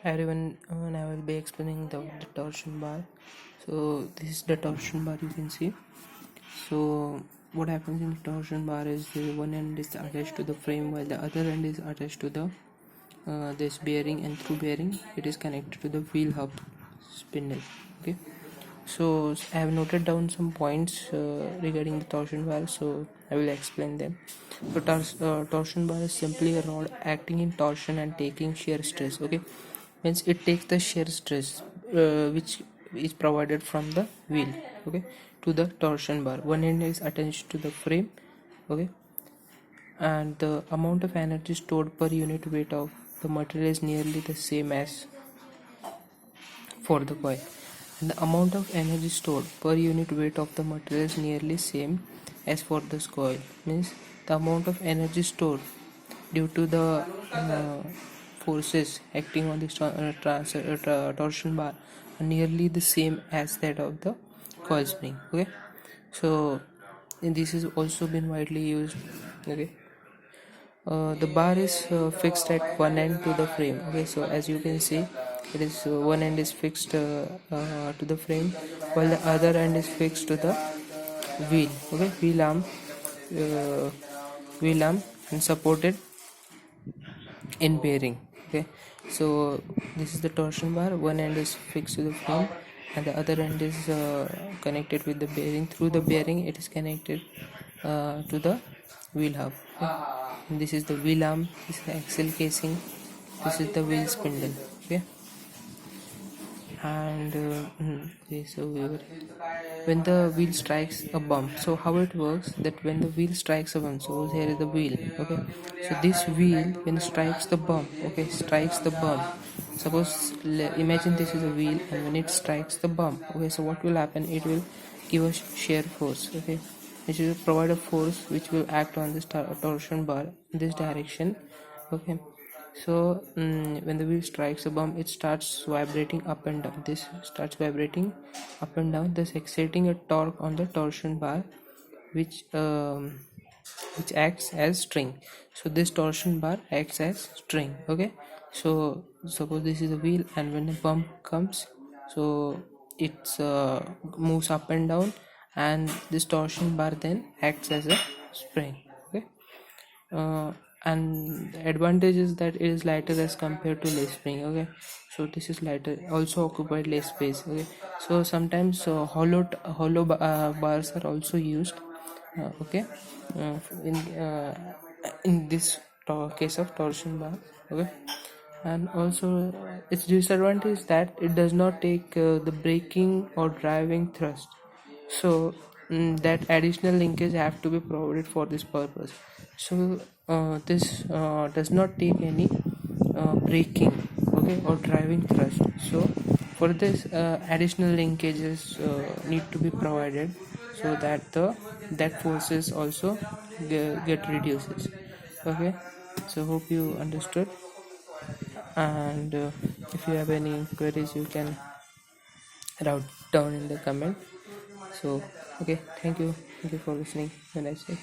everyone, I will be explaining the torsion bar. So this is the torsion bar, you can see. So what happens in the torsion bar is the one end is attached to the frame while the other end is attached to the this bearing, and through bearing it is connected to the wheel hub spindle. Okay, so I have noted down some points regarding the torsion bar, so I will explain them. So torsion bar is simply a rod acting in torsion and taking shear stress. Okay, means it takes the shear stress which is provided from the wheel, okay, to the torsion bar. One end is attached to the frame, okay, and the amount of energy stored per unit weight of the material is nearly the same as for the coil, and the amount of energy stored per unit weight of the material is nearly same as for this coil. Means the amount of energy stored due to the forces acting on this torsion bar are nearly the same as that of the coil spring. Okay, so this is also been widely used. Okay, the bar is fixed at one end to the frame. Okay, so as you can see, it is one end is fixed to the frame while the other end is fixed to the wheel. Okay, uh, wheel arm and supported in bearing. Okay, so this is the torsion bar. One end is fixed to the frame and the other end is connected with the bearing. Through the bearing it is connected to the wheel hub. Okay? And this is the wheel arm, this is the axle casing, this is the wheel spindle. Okay, and okay, so when the wheel strikes a bump, so how it works, that when the wheel strikes a bump, so here is the wheel. Okay, so this wheel when strikes the bump, okay, strikes the bump, suppose imagine this is a wheel, and when it strikes the bump, okay, so what will happen, it will give a shear force, okay, which will provide a force which will act on this torsion bar in this direction. Okay, so when the wheel strikes a bump, it starts vibrating up and down. This starts vibrating up and down, thus exerting a torque on the torsion bar, which acts as string. So this torsion bar acts as string. Okay, so suppose this is a wheel, and when the bump comes, so it moves up and down, and this torsion bar then acts as a spring. Okay, and the advantage is that it is lighter as compared to less spring. Okay, so this is lighter, also occupied less space. Okay, so sometimes hollow bars are also used. Okay, in this case of torsion bar. Okay, and also its disadvantage is that it does not take the braking or driving thrust, so that additional linkage have to be provided for this purpose. So this does not take any braking, okay, or driving thrust. So for this additional linkages need to be provided, so that that forces also get reduces. Okay, so hope you understood, and if you have any queries you can write down in the comment. So okay, thank you for listening. Have a nice day.